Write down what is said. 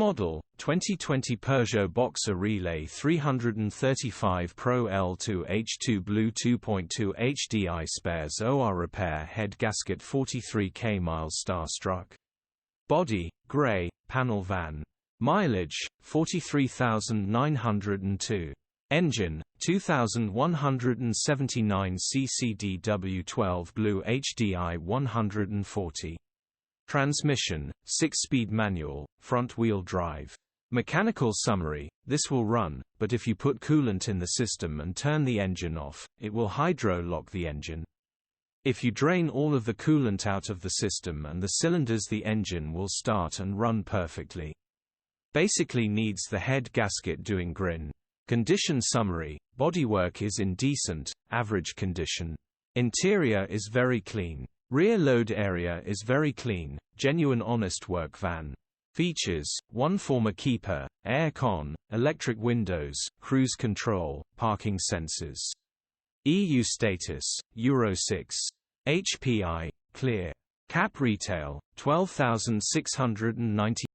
Model, 2020 Peugeot Boxer Relay 335 Pro L2H2 Blue 2.2 HDI spares OR repair head gasket 43k miles starstruck. Body, grey, panel van. Mileage, 43,902. Engine, 2179 cc DW12 BLUEHDI 140. Transmission, 6-speed manual, front-wheel drive. Mechanical summary: this will run, but if you put coolant in the system and turn the engine off, it will hydro-lock the engine. If you drain all of the coolant out of the system and the cylinders, the engine will start and run perfectly. Basically needs the head gasket doing grin. Condition summary: bodywork is in decent, average condition. Interior is very clean. Rear load area is very clean, genuine honest work van. Features: 1 former keeper, air con, electric windows, cruise control, parking sensors. EU status, Euro 6. HPI, clear. Cap retail, 12,690.